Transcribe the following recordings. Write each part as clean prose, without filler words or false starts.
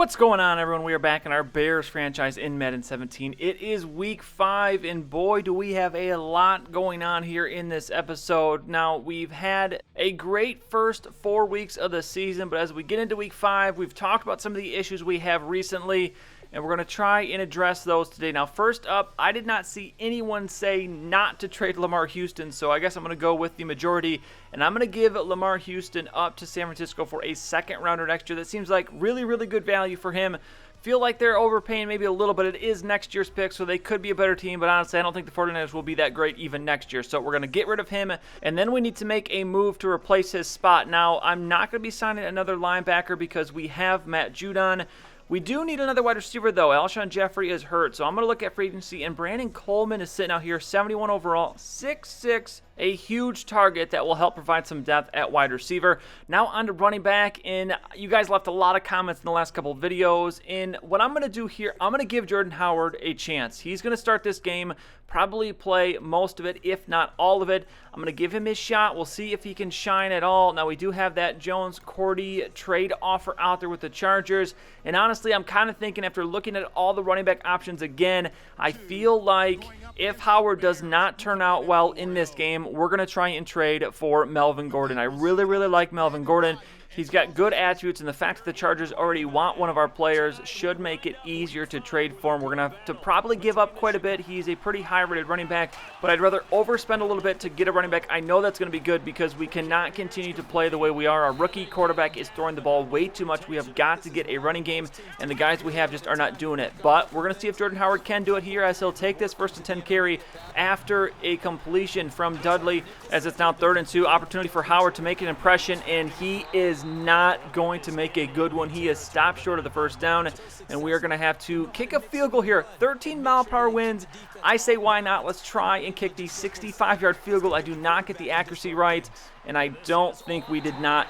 What's going on, everyone? We are back in our Bears franchise in Madden 17. It is week 5, and boy, do we have a lot going on here in this episode. Now, we've had a great first 4 weeks of the season, but as we get into week 5, we've talked about some of the issues we have recently, and we're going to try and address those today. Now, first up, I did not see anyone say not to trade Lamar Houston, so I guess I'm going to go with the majority, and I'm going to give Lamar Houston up to San Francisco for a second rounder next year. That seems like really, really good value for him. Feel like they're overpaying maybe a little, but it is next year's pick, so they could be a better team, but honestly, I don't think the 49ers will be that great even next year, so we're going to get rid of him, and then we need to make a move to replace his spot. Now, I'm not going to be signing another linebacker because we have Matt Judon. We do need another wide receiver, though. Alshon Jeffrey is hurt, so I'm going to look at free agency, and Brandon Coleman is sitting out here, 71 overall, 6'6", a huge target that will help provide some depth at wide receiver. Now on to running back, and you guys left a lot of comments in the last couple of videos, and what I'm going to do here, I'm going to give Jordan Howard a chance. He's going to start this game, probably play most of it, if not all of it. I'm going to give him his shot. We'll see if he can shine at all. Now, we do have that Jones-Cordy trade offer out there with the Chargers, and honestly, I'm kind of thinking after looking at all the running back options again, I feel like if Howard does not turn out well in this game, we're going to try and trade for Melvin Gordon. I really, really like Melvin Gordon. He's got good attributes, and the fact that the Chargers already want one of our players should make it easier to trade for him. We're going to have to probably give up quite a bit. He's a pretty high-rated running back, but I'd rather overspend a little bit to get a running back. I know that's going to be good because we cannot continue to play the way we are. Our rookie quarterback is throwing the ball way too much. We have got to get a running game, and the guys we have just are not doing it. But we're going to see if Jordan Howard can do it here as he'll take this 1st and 10 carry after a completion from Dudley as it's now 3rd and 2. Opportunity for Howard to make an impression, and he is not going to make a good one. He is stopped short of the first down, and we are going to have to kick a field goal here. 13-mile-per-hour winds. I say why not? Let's try and kick the 65-yard field goal. I do not get the accuracy right, and I don't think we did not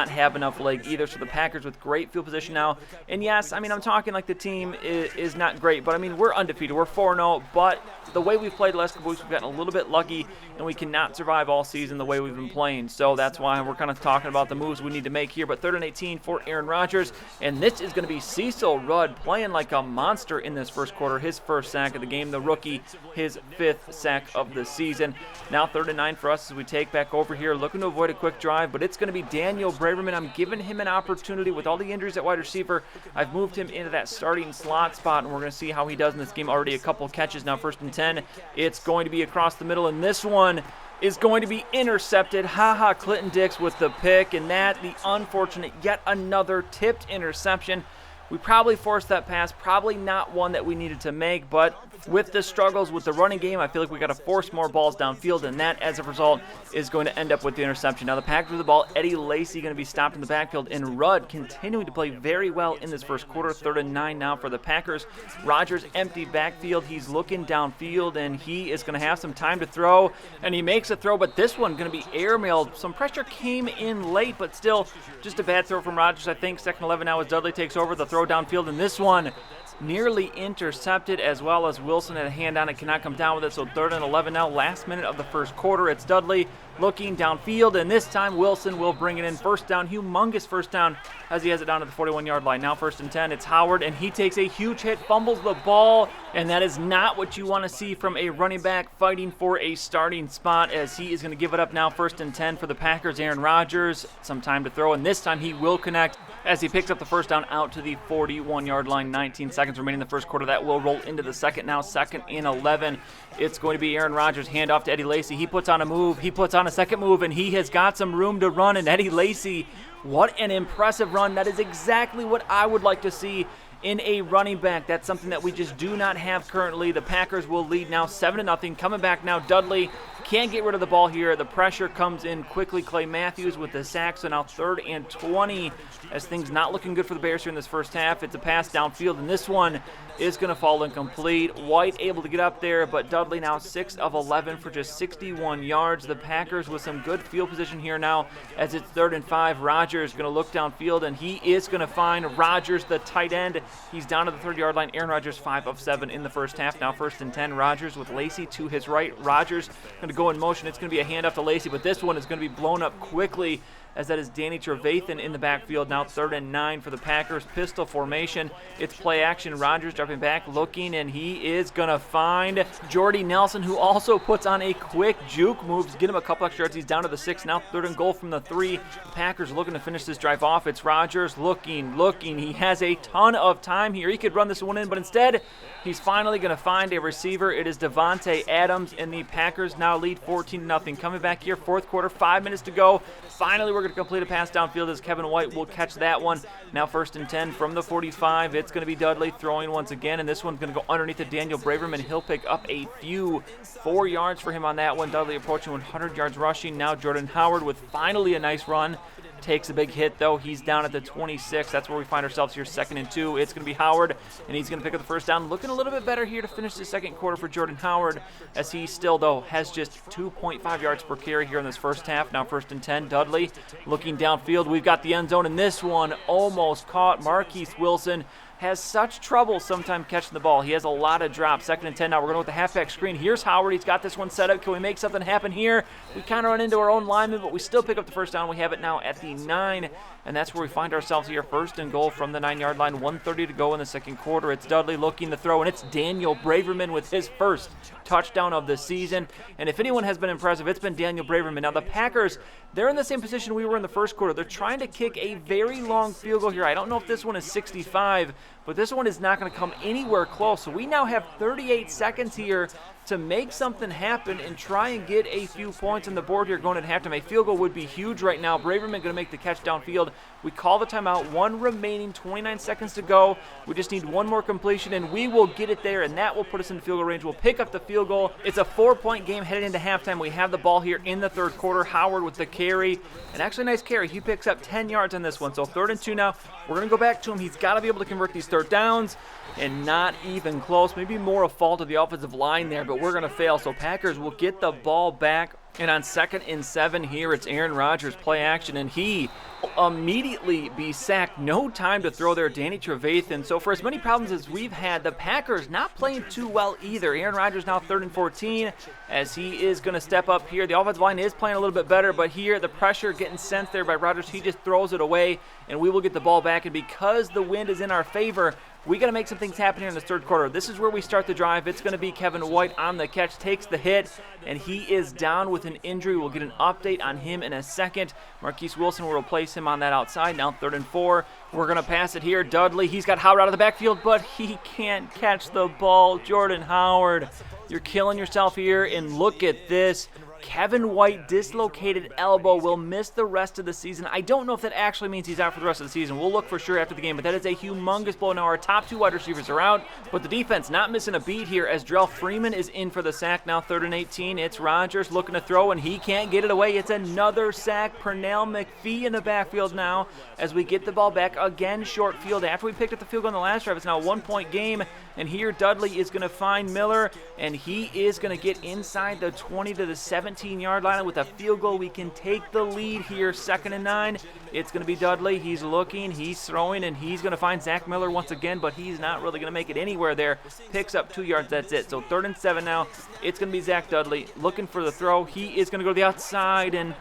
have enough leg either. So the Packers with great field position now. And yes, I mean, I'm talking like the team is not great, but I mean, we're undefeated. We're 4-0, but the way we've played the last couple weeks, we've gotten a little bit lucky, and we cannot survive all season the way we've been playing. So that's why we're kind of talking about the moves we need to make here. But 3rd and 18 for Aaron Rodgers, and this is going to be Cecil Rudd playing like a monster in this first quarter. His first sack of the game, the rookie, his 5th sack of the season. Now 3rd and 9 for us as we take back over here, looking to avoid a quick drive, but it's going to be Daniel Braverman. I'm giving him an opportunity with all the injuries at wide receiver. I've moved him into that starting slot spot, and we're going to see how he does in this game. Already a couple catches now. 1st and 10. It's going to be across the middle, and this one is going to be intercepted. Clinton Dix with the pick, and that the unfortunate yet another tipped interception. We probably forced that pass, probably not one that we needed to make, but with the struggles with the running game, I feel like we got to force more balls downfield, and that, as a result, is going to end up with the interception. Now the Packers with the ball, Eddie Lacy going to be stopped in the backfield, and Rudd continuing to play very well in this first quarter. 3rd and 9 now for the Packers. Rodgers empty backfield. He's looking downfield, and he is going to have some time to throw, and he makes a throw, but this one going to be airmailed. Some pressure came in late, but still just a bad throw from Rodgers, I think. 2nd and 11 now as Dudley takes over the throw downfield, and this one nearly intercepted, as well as Wilson had a hand on it, cannot come down with it. So 3rd and 11 now, last minute of the first quarter. It's Dudley looking downfield, and this time Wilson will bring it in. First down, humongous first down as he has it down to the 41-yard line. Now 1st and 10, it's Howard, and he takes a huge hit, fumbles the ball, and that is not what you want to see from a running back fighting for a starting spot, as he is going to give it up now. 1st and 10 for the Packers. Aaron Rodgers, some time to throw, and this time he will connect as he picks up the first down out to the 41-yard line. 19 seconds remaining in the first quarter. That will roll into the second now. 2nd and 11. It's going to be Aaron Rodgers, handoff to Eddie Lacy. He puts on a move. He puts on a second move, and he has got some room to run. And Eddie Lacy, what an impressive run. That is exactly what I would like to see in a running back. That's something that we just do not have currently. The Packers will lead now 7-0. Coming back now, Dudley can't get rid of the ball here. The pressure comes in quickly. Clay Matthews with the sack. So now 3rd and 20 as things not looking good for the Bears here in this first half. It's a pass downfield, and this one is going to fall incomplete. White able to get up there, but Dudley now 6 of 11 for just 61 yards. The Packers with some good field position here now as it's 3rd and 5. Rodgers going to look downfield, and he is going to find Rodgers, the tight end. He's down to the 30-yard line. Aaron Rodgers 5 of 7 in the first half. Now 1st and 10. Rodgers with Lacy to his right. Rodgers going to go in motion. It's going to be a handoff to Lacy, but this one is going to be blown up quickly as that is Danny Trevathan in the backfield. Now 3rd and 9 for the Packers. Pistol formation. It's play action. Rodgers dropping back, looking, and he is going to find Jordy Nelson, who also puts on a quick juke move to get him a couple extra yards. He's down to the 6. Now 3rd and goal from the 3. The Packers looking to finish this drive off. It's Rodgers looking. He has a ton of time here. He could run this one in, but instead, he's finally going to find a receiver. It is Devontae Adams, and the Packers now lead 14-0. Coming back here, 4th quarter, 5 minutes to go. Finally, we're going to complete a pass downfield as Kevin White will catch that one. Now 1st and 10 from the 45. It's going to be Dudley throwing once again, and this one's going to go underneath to Daniel Braverman. He'll pick up a few 4 yards for him on that one. Dudley approaching 100 yards rushing. Now Jordan Howard with finally a nice run. Takes a big hit, though. He's down at the 26. That's where we find ourselves here, 2nd and 2. It's going to be Howard, and he's going to pick up the first down. Looking a little bit better here to finish the 2nd quarter for Jordan Howard, as he still, though, has just 2.5 yards per carry here in this first half. Now 1st and 10. Dudley looking downfield. We've got the end zone, and this one almost caught. Marquise Wilson has such trouble sometimes catching the ball. He has a lot of drops. 2nd and 10 now. We're going with the halfback screen. Here's Howard. He's got this one set up. Can we make something happen here? We kind of run into our own lineman, but we still pick up the first down. We have it now at the 9, and that's where we find ourselves here. 1st and goal from the 9-yard line. 1:30 to go in the 2nd quarter. It's Dudley looking to throw, and it's Daniel Braverman with his first touchdown of the season. And if anyone has been impressive, it's been Daniel Braverman. Now the Packers, they're in the same position we were in the 1st quarter. They're trying to kick a very long field goal here. I don't know if this one is 65, but this one is not going to come anywhere close. So we now have 38 seconds here to make something happen and try and get a few points on the board here going at halftime. A field goal would be huge right now. Braverman going to make the catch downfield. We call the timeout. 1 remaining, 29 seconds to go. We just need one more completion, and we will get it there, and that will put us in field goal range. We'll pick up the field goal. It's a 4-point game headed into halftime. We have the ball here in the 3rd quarter. Howard with the carry, and actually a nice carry. He picks up 10 yards on this one. So 3rd and 2 now. We're going to go back to him. He's got to be able to convert these 3rd downs, and not even close. Maybe more a fault of the offensive line there, but we're going to fail. So Packers will get the ball back. And on 2nd and 7 here, it's Aaron Rodgers play action, and he immediately be sacked. No time to throw there, Danny Trevathan. So for as many problems as we've had, the Packers not playing too well either. Aaron Rodgers now 3rd and 14 as he is going to step up here. The offensive line is playing a little bit better, but here the pressure getting sent there by Rodgers. He just throws it away, and we will get the ball back. And because the wind is in our favor, we got to make some things happen here in the 3rd quarter. This is where we start the drive. It's going to be Kevin White on the catch, takes the hit, and he is down with an injury. We'll get an update on him in a second. Marquise Wilson will replace him on that outside. Now 3rd and 4. We're going to pass it here. Dudley, he's got Howard out of the backfield, but he can't catch the ball. Jordan Howard, you're killing yourself here, and look at this. Kevin White, dislocated elbow, will miss the rest of the season. I don't know if that actually means he's out for the rest of the season. We'll look for sure after the game, but that is a humongous blow. Now our top 2 wide receivers are out, but the defense not missing a beat here as Drell Freeman is in for the sack. Now 3rd and 18. It's Rodgers looking to throw, and he can't get it away. It's another sack. Pernell McPhee in the backfield now as we get the ball back again, short field. After we picked up the field goal in the last drive, it's now a 1-point game, and here Dudley is going to find Miller, and he is going to get inside the 20 to the 17-yard line. With a field goal, we can take the lead here. 2nd and 9. It's going to be Dudley. He's looking, he's throwing, and he's going to find Zach Miller once again, but he's not really going to make it anywhere there. Picks up 2 yards, that's it. So 3rd and 7 now. It's going to be Zach Dudley looking for the throw. He is going to go to the outside, and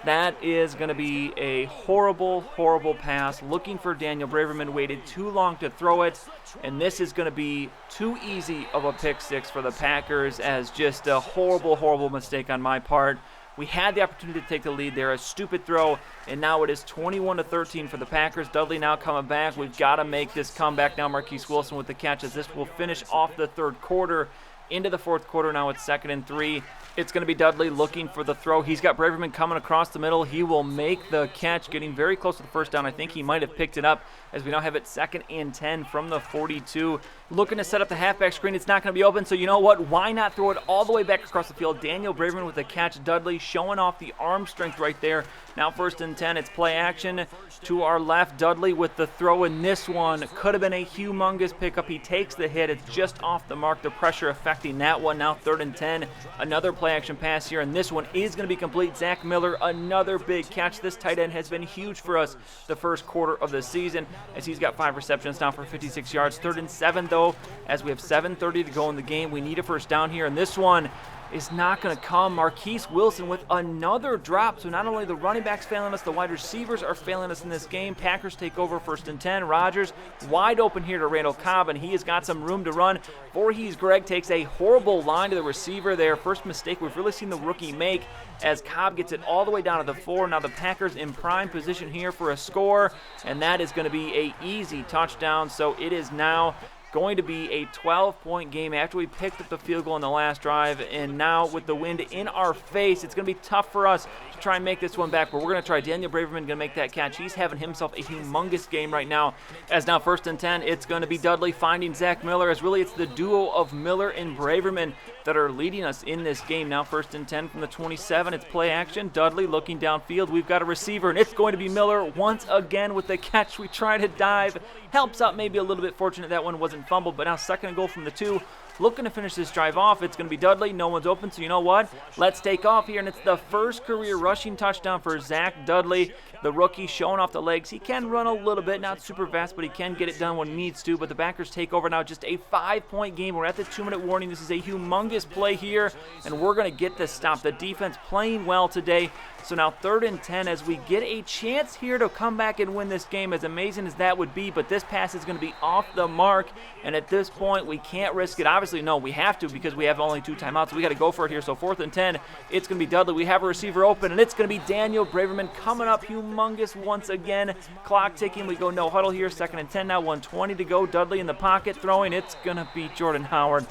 that is going to be a horrible, horrible pass. Looking for Daniel Braverman, waited too long to throw it, and this is going to be too easy of a pick six for the Packers, as just a horrible, horrible mistake on my part. We had the opportunity to take the lead there, a stupid throw, and now it is 21-13 for the Packers. Dudley now coming back. We've got to make this comeback now. Marquise Wilson with the catch, as this will finish off the 3rd quarter. Into the 4th quarter now, it's 2nd and 3. It's going to be Dudley looking for the throw. He's got Braverman coming across the middle. He will make the catch, getting very close to the first down. I think he might have picked it up, as we now have it 2nd and 10 from the 42. Looking to set up the halfback screen. It's not going to be open, so you know what? Why not throw it all the way back across the field? Daniel Braverman with the catch. Dudley showing off the arm strength right there. Now 1st and 10. It's play action to our left. Dudley with the throw, and this one could have been a humongous pickup. He takes the hit. It's just off the mark. The pressure affecting that one. Now 3rd and 10. Another play action pass here, and this one is going to be complete. Zach Miller, another big catch. This tight end has been huge for us the 1st quarter of the season, as he's got 5 receptions now for 56 yards. 3rd and 7, though, as we have 7:30 to go in the game. We need a first down here, and this one is not going to come. Marquise Wilson with another drop. So not only the running backs failing us, the wide receivers are failing us in this game. Packers take over 1st and 10. Rodgers wide open here to Randall Cobb, and he has got some room to run. Voorhees Greg takes a horrible line to the receiver there. First mistake we've really seen the rookie make as Cobb gets it all the way down to the 4. Now the Packers in prime position here for a score, and that is going to be an easy touchdown. So it is now going to be a 12-point game after we picked up the field goal in the last drive, and now with the wind in our face, it's going to be tough for us to try and make this one back, but we're going to try. Daniel Braverman going to make that catch. He's having himself a humongous game right now, as now 1st and 10, it's going to be Dudley finding Zach Miller, as really it's the duo of Miller and Braverman that are leading us in this game. Now 1st and 10 from the 27, it's play action. Dudley looking downfield. We've got a receiver, and it's going to be Miller once again with the catch. We try to dive. Helps out maybe a little bit. Fortunate that one wasn't fumbled, but now 2nd and goal from the 2. Looking to finish this drive off. It's going to be Dudley. No one's open, so you know what? Let's take off here, and it's the first career rushing touchdown for Zach Dudley, the rookie, showing off the legs. He can run a little bit, not super fast, but he can get it done when he needs to. But the Packers take over now, just a 5-point game. We're at the 2-minute warning. This is a humongous play here, and we're going to get this stop. The defense playing well today. So now 3rd and 10 as we get a chance here to come back and win this game, as amazing as that would be. But this pass is going to be off the mark, and at this point, we can't risk it. Obviously, no, we have to because we have only 2 timeouts. We got to go for it here. So 4th and 10, it's going to be Dudley. We have a receiver open, and it's going to be Daniel Braverman coming up humongous once again. Clock ticking. We go no huddle here. 2nd and 10 now, 1:20 to go. Dudley in the pocket throwing. It's going to be Jordan Howard,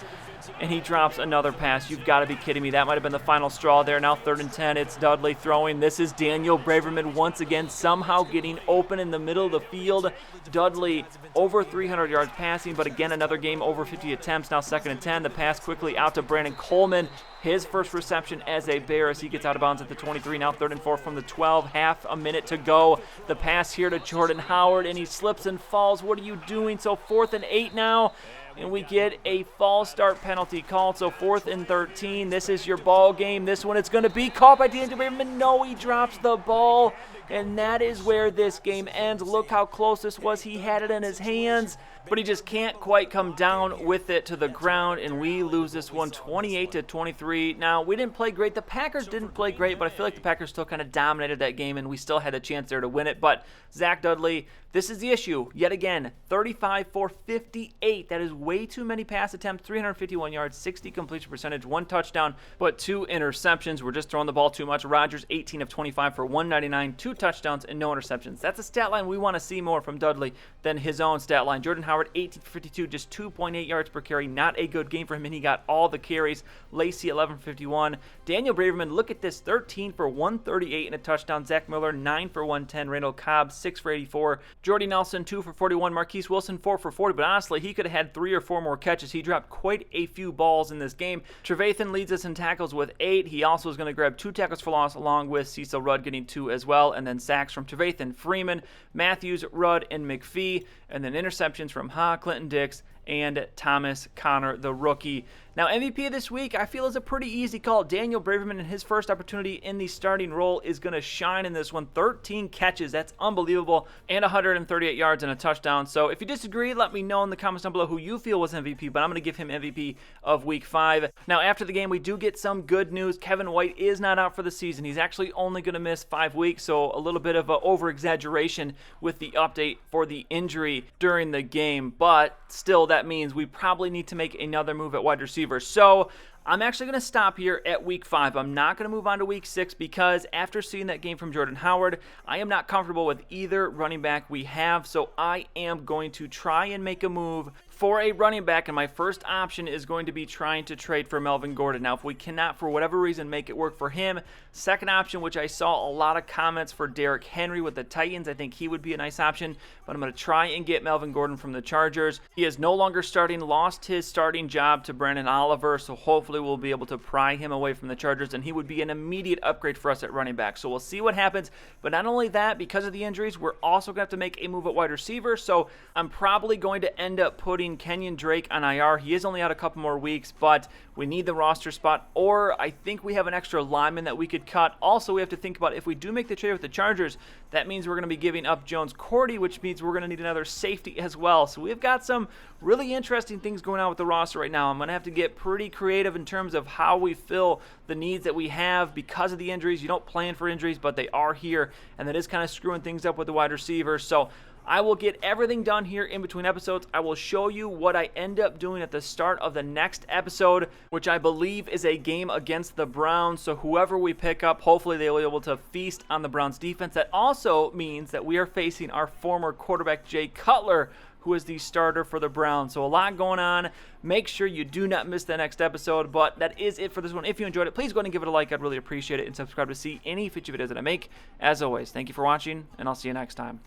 and he drops another pass. You've got to be kidding me. That might have been the final straw there. Now 3rd and 10, it's Dudley throwing. This is Daniel Braverman once again somehow getting open in the middle of the field. Dudley over 300 yards passing, but again another game over 50 attempts. Now 2nd and 10, the pass quickly out to Brandon Coleman. His first reception as a Bear as he gets out of bounds at the 23. Now 3rd and 4 from the 12. Half a minute to go. The pass here to Jordan Howard, and he slips and falls. What are you doing? So 4th and 8 now. And we get a false start penalty called. So 4th and 13. This is your ball game. This one, it's going to be caught by Daniel Braverman. No, he drops the ball. And that is where this game ends. Look how close this was. He had it in his hands, but he just can't quite come down with it to the ground, and we lose this one 28-23. Now, we didn't play great. The Packers didn't play great, but I feel like the Packers still kind of dominated that game, and we still had a chance there to win it. But Zach Dudley, this is the issue. Yet again, 35 for 58. That is way too many pass attempts, 351 yards, 60 completion percentage, 1 touchdown, but 2 interceptions. We're just throwing the ball too much. Rodgers, 18 of 25 for 199, 2 touchdowns, and no interceptions. That's a stat line we want to see more from Dudley than his own stat line. Jordan Howard, 18 for 52, just 2.8 yards per carry. Not a good game for him, and he got all the carries. Lacey, 11 for 51. Daniel Braverman, look at this, 13 for 138 and a touchdown. Zach Miller, 9 for 110. Randall Cobb, 6 for 84. Jordy Nelson, 2 for 41. Marquise Wilson, 4 for 40. But honestly, he could have had 3 or 4 more catches. He dropped quite a few balls in this game. Trevathan leads us in tackles with 8. He also is going to grab 2 tackles for loss, along with Cecil Rudd getting 2 as well. And then sacks from Trevathan, Freeman, Matthews, Rudd, and McPhee. And then interceptions from Ha, Clinton Dix, and Thomas Connor, the rookie. Now, MVP of this week, I feel, is a pretty easy call. Daniel Braverman, in his first opportunity in the starting role, is going to shine in this one. 13 catches, that's unbelievable, and 138 yards and a touchdown. So if you disagree, let me know in the comments down below who you feel was MVP, but I'm going to give him MVP of Week 5. Now, after the game, we do get some good news. Kevin White is not out for the season. He's actually only going to miss 5 weeks, so a little bit of an over-exaggeration with the update for the injury during the game, but still, that means we probably need to make another move at wide receiver. So I'm actually going to stop here at Week 5. I'm not going to move on to Week 6 because after seeing that game from Jordan Howard, I am not comfortable with either running back we have. So I am going to try and make a move for a running back, and my first option is going to be trying to trade for Melvin Gordon. Now, if we cannot, for whatever reason, make it work for him, second option, which I saw a lot of comments for Derrick Henry with the Titans, I think he would be a nice option, but I'm going to try and get Melvin Gordon from the Chargers. He is no longer starting, lost his starting job to Brandon Oliver, so hopefully we'll be able to pry him away from the Chargers, and he would be an immediate upgrade for us at running back. So we'll see what happens, but not only that, because of the injuries, we're also going to have to make a move at wide receiver, so I'm probably going to end up putting putting Kenyon Drake on IR. He is only out a couple more weeks, but we need the roster spot, or I think we have an extra lineman that we could cut. Also, we have to think about if we do make the trade with the Chargers, that means we're going to be giving up Jones Cordy, which means we're going to need another safety as well. So we've got some really interesting things going on with the roster right now. I'm going to have to get pretty creative in terms of how we fill the needs that we have because of the injuries. You don't plan for injuries, but they are here, and that is kind of screwing things up with the wide receivers. So I will get everything done here in between episodes. I will show you what I end up doing at the start of the next episode, which I believe is a game against the Browns. So whoever we pick up, hopefully they will be able to feast on the Browns defense. That also means that we are facing our former quarterback, Jay Cutler, who is the starter for the Browns. So a lot going on. Make sure you do not miss the next episode. But that is it for this one. If you enjoyed it, please go ahead and give it a like. I'd really appreciate it. And subscribe to see any future videos that I make. As always, thank you for watching, and I'll see you next time.